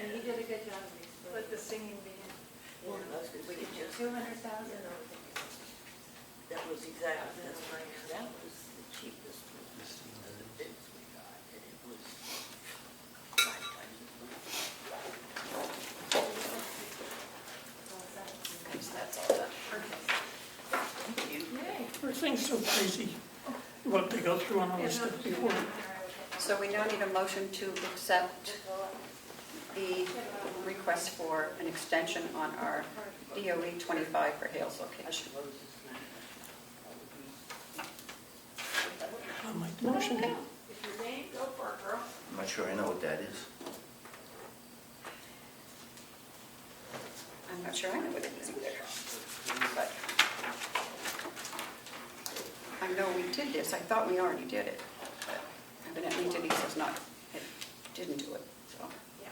And he did a good job. Let the singing begin. Well, that's good. We could just, 200,000? that was exactly, that's right, that was the cheapest one. The bids we got, and it was 5 times as much. That's all done. Thank you. Are things so crazy, what they go through on all this stuff before? So we now need a motion to accept the request for an extension on our DOE 25 for Hales location. I'll make the motion. If your name, go for it, girl. I'm not sure I know what that is. I'm not sure I know what it is either. But I know we did this. I thought we already did it. But evidently Denise has not, didn't do it, so. Yeah.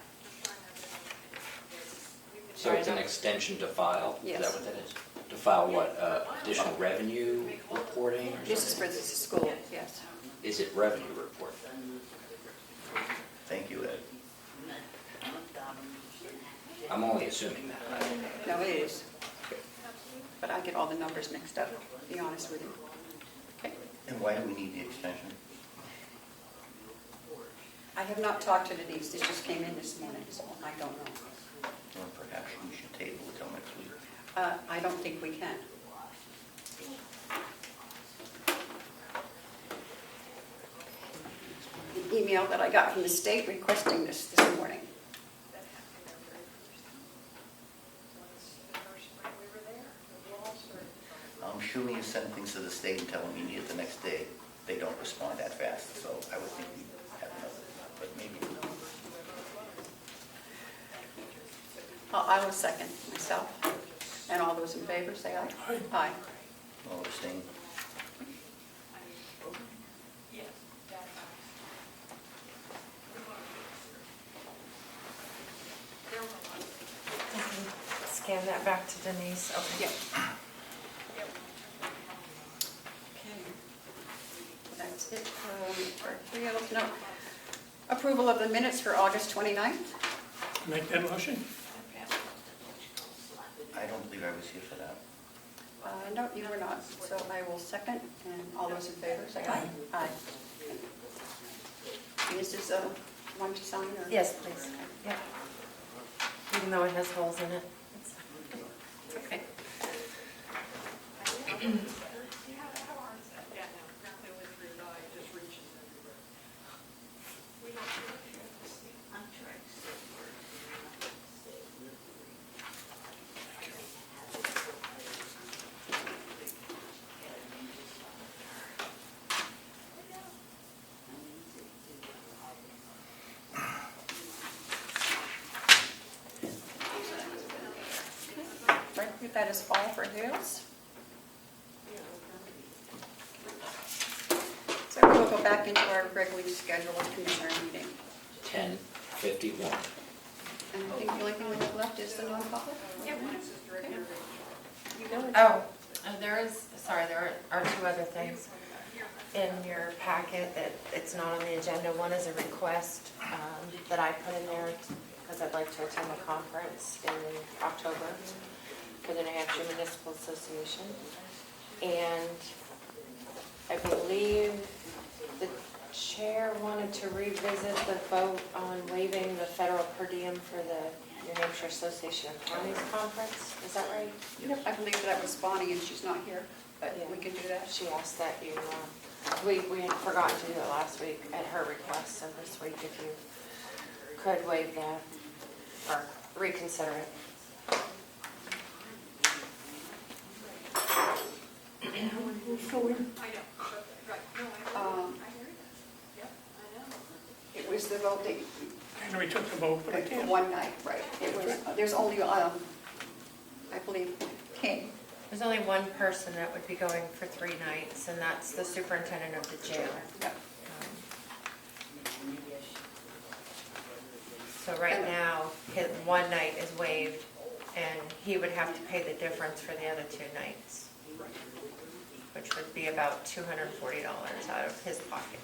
So it's an extension to file? Is Yes. that what that is? To file what, additional revenue reporting or This is something? for the school, yes. Is it revenue report? Thank you, Ed. I'm only assuming that. No, it is. But I get all the numbers mixed up, to be honest with you. Okay. And why do we need the extension? I have not talked to Denise, this just came in this morning, so I don't know. Or perhaps we should table it till next week. I don't think we can. The email that I got from the state requesting this morning. I'm sure when you send things to the state and tell them you need it the next day, they don't respond that fast, so I would think we have another, but maybe. I will second myself. And all those in favor, say aye. Aye. Aye. All abstain. Scan that back to Denise, okay. Yeah. Okay. That's it for three of those. No. Approval of the minutes for August 29th. Make that motion? I don't believe I was here for that. No, you were not, so I will second, and all those in favor, say aye. Aye. And this is one to sign, or? Yes, please. Yep. Even though it has holes in it. It's okay. Right, that is all for Hales. So we will go back into our regularly scheduled commissioner meeting. 10:51. And I think the only thing we have left is the non-public? Yep. Okay. Oh, there are two other things in your packet that it's not on the agenda. One is a request that I put in there because I'd like to attend a conference in October for the New Hampshire Municipal Association. And I believe the chair wanted to revisit the vote on waiving the federal per diem for the New Hampshire Association of Counties Conference. Is that right? Yep, I believe that was Bonnie, and she's not here, but Yeah. we can do that. She asked that you, we had forgotten to do it last week at her request, so this week if you could waive that or reconsider it. It was the vote that, I know we took the vote, but I for can't. one night, right? It was, there's only, I believe, King. There's only one person that would be going for 3 nights, and that's the superintendent of the jail. Yep. So right now, his one night is waived, and he would have to pay the difference for the other 2 nights, which would be about $240 out of his pocket.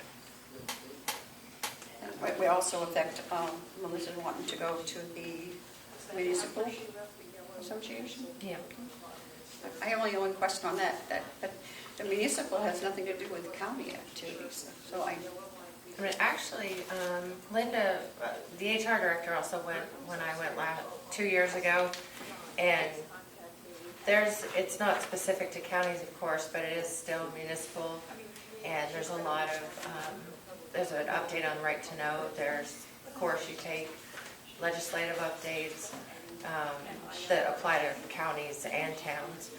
And we also affect Melissa wanting to go to the municipal association. Yeah. I have only one question on that the municipal has nothing to do with county activities, so I mean, actually, Linda, the HR director also went when I went 2 years ago, and it's not specific to counties, of course, but it is still municipal, and there's a lot of, there's an update on right to know, there's a course you take, legislative updates that apply to counties and towns.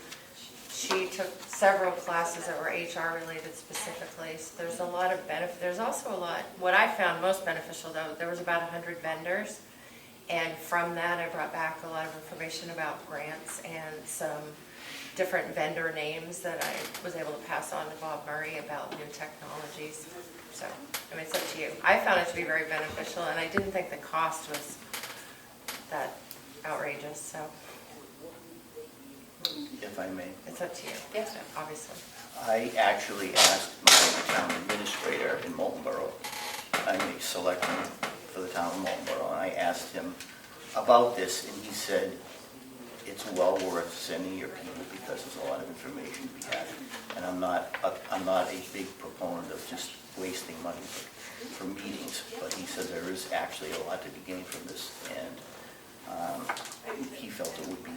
She took several classes that were HR related specifically, so there's a lot of benefit. There's also a lot, what I found most beneficial though, there was about 100 vendors, and from that I brought back a lot of information about grants and some different vendor names that I was able to pass on to Bob Murray about new technologies. So, I mean, it's up to you. I found it to be very beneficial, and I didn't think the cost was that outrageous, so If I may. it's up to you. Yes. Obviously. I actually asked my town administrator in Moultonborough, I'm a selectman for the town of Moultonborough, and I asked him about this, and he said, it's well worth sending your people because there's a lot of information to be had. And I'm not a big proponent of just wasting money for meetings, but he said there is actually a lot to be gained from this, and he felt it would be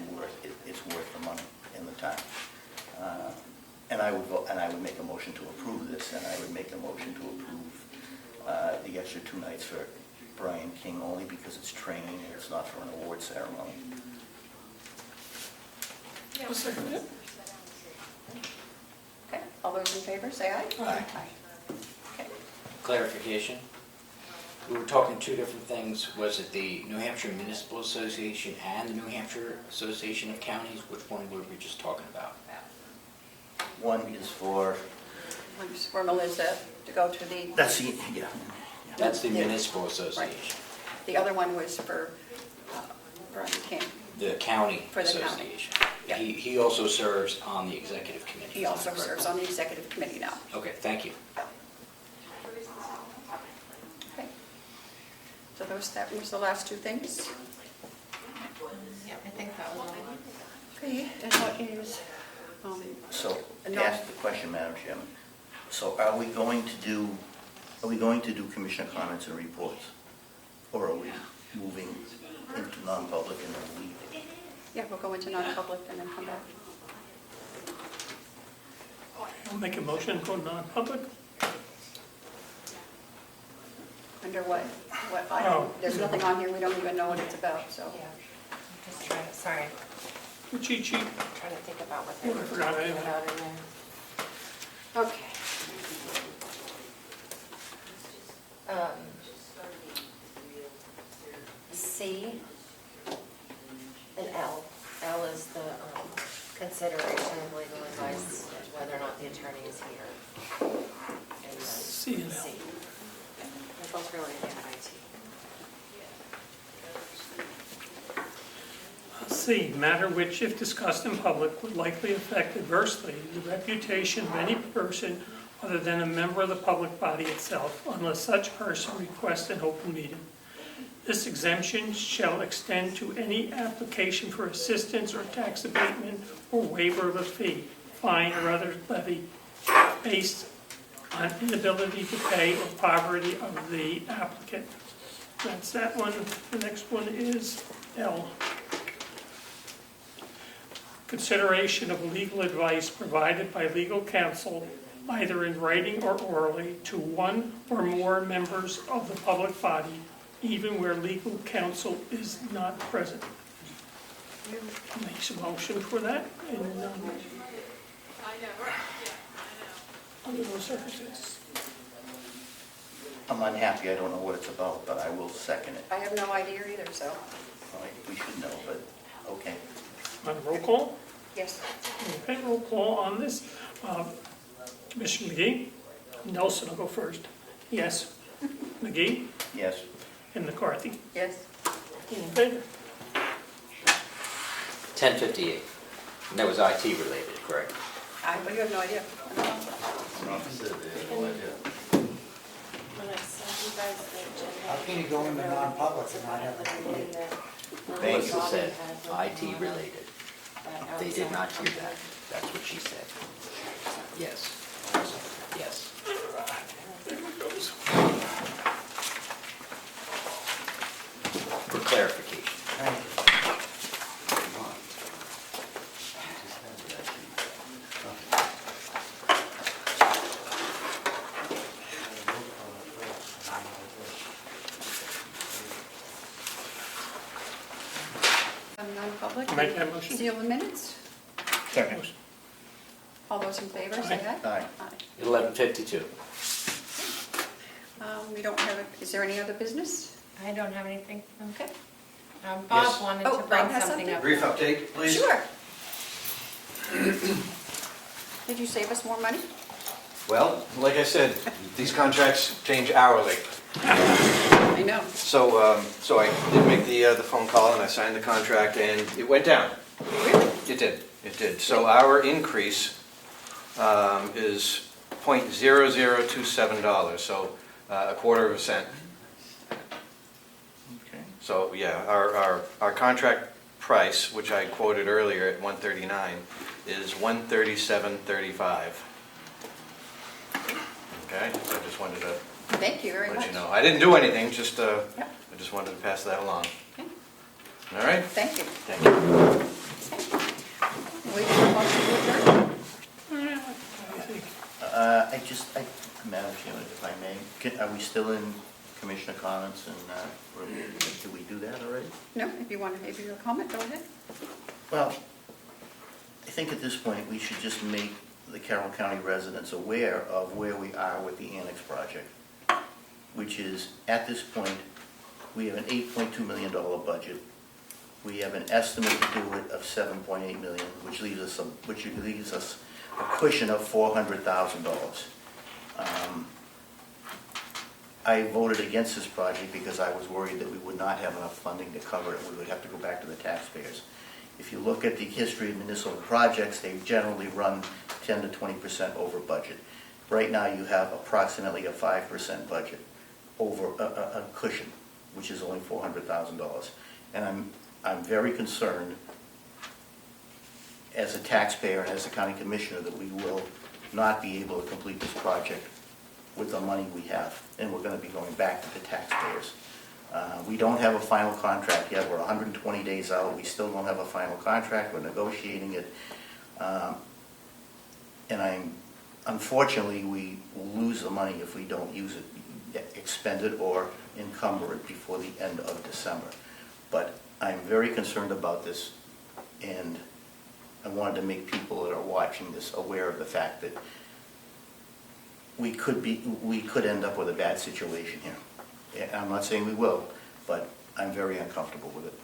it's worth the money in the time. And I would make a motion to approve this, and I would make a motion to approve the extra 2 nights for Brian King only because it's training and it's not for an award ceremony. I'll second it. Okay, all those in favor, say aye. Aye. Okay. Clarification. We were talking two different things. Was it the New Hampshire Municipal Association and the New Hampshire Association of Counties? Which one were we just talking about? One is for, One's for Melissa to go to the, that's the, yeah. That's the Municipal Association. the other one was for Brian King. The county For the county. association. Yeah. He also serves on the executive committee. He also serves on the executive committee now. Okay, thank you. Okay. So that was the last 2 things. Yeah, I think that was all. Okay, and what is, So, And to ask the question, Madam Chairman, so are we going to do commissioner comments and reports? Or are we moving into non-public and then leaving? yeah, we'll go into non-public and then come back. I'll make a motion to go non-public. Under what? Oh. There's nothing on here, we don't even know what it's about, so. Yeah, I'm just trying to, sorry, Cheat sheet. trying to think about what they Oh, I were forgot talking anything. about in there. Okay. C and L. L is the consideration of legal advice, whether or not the attorney is here. And then C and L. C. They're both related to IT. C, matter which, if discussed in public, would likely affect adversely the reputation of any person other than a member of the public body itself, unless such person requests an open meeting. This exemption shall extend to any application for assistance or tax abatement or waiver of a fee, fine, or other levy based on inability to pay or poverty of the applicant. That's that one. The next one is L. Consideration of legal advice provided by legal counsel, either in writing or orally, to one or more members of the public body, even where legal counsel is not present. Makes a motion for that, and under those circumstances. I'm unhappy, I don't know what it's about, but I will second it. I have no idea either, so, All right, we should know, but, okay. On roll call? yes. Okay, roll call on this. Commissioner McGee? Nelson will go first. Yes. McGee? Yes. And McCarthy? Yes. In favor? 10:58. And that was IT related, correct? But you have no idea. When I sent you guys the agenda. How can you go into non-public and not have an idea? Melissa said IT related. They did not hear that. That's what she said. Yes. Yes. For clarification. Non-public. Make that motion. Seal the minutes. Second. All those in favor, say aye. Aye. 11:52. We don't have, is there any other business? I don't have anything. Okay. Bob wanted Oh, to Bob bring has something something? up. Brief update, please. Sure. Did you save us more money? Well, like I said, these contracts change hourly. I know. So I did make the phone call and I signed the contract and it went down. It did. So our increase is $0.0027, so a quarter of a cent. Okay. So, yeah, our contract price, which I quoted earlier at $139, is $137.35. Okay, so I just wanted to Thank you very much. let you know. I didn't do anything, just, I Yep. just wanted to pass that along. Okay. All right? Thank you. Thank you. We have a motion to adjourn. Madam Chairman, if I may, are we still in commissioner comments and, did we do that already? No, if you want to make your comment, go ahead. Well, I think at this point, we should just make the Carroll County residents aware of where we are with the annex project, which is, at this point, we have an $8.2 million budget. We have an estimate to do it of $7.8 million, which leaves us a cushion of $400,000. I voted against this project because I was worried that we would not have enough funding to cover it. We would have to go back to the taxpayers. If you look at the history of municipal projects, they generally run 10 to 20% over budget. Right now, you have approximately a 5% budget over a cushion, which is only $400,000. And I'm very concerned as a taxpayer and as a county commissioner that we will not be able to complete this project with the money we have, and we're going to be going back to the taxpayers. We don't have a final contract yet. We're 120 days out. We still don't have a final contract. We're negotiating it. And unfortunately, we will lose the money if we don't use it, expend it, or encumber it before the end of December. But I'm very concerned about this, and I wanted to make people that are watching this aware of the fact that we could end up with a bad situation here. I'm not saying we will, but I'm very uncomfortable with it.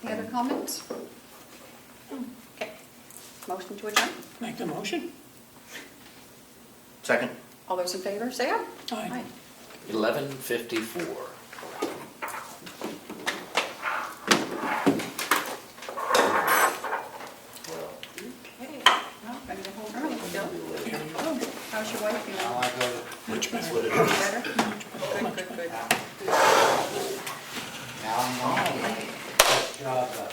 Any other comments? Okay. Motion to adjourn? Make the motion? Second? All those in favor, say aye. Aye. 11:54. Okay. Well, better go home early, Bill. Oh, how's your wife feeling? Much better. Better? Good. Now I'm on. Best job ever.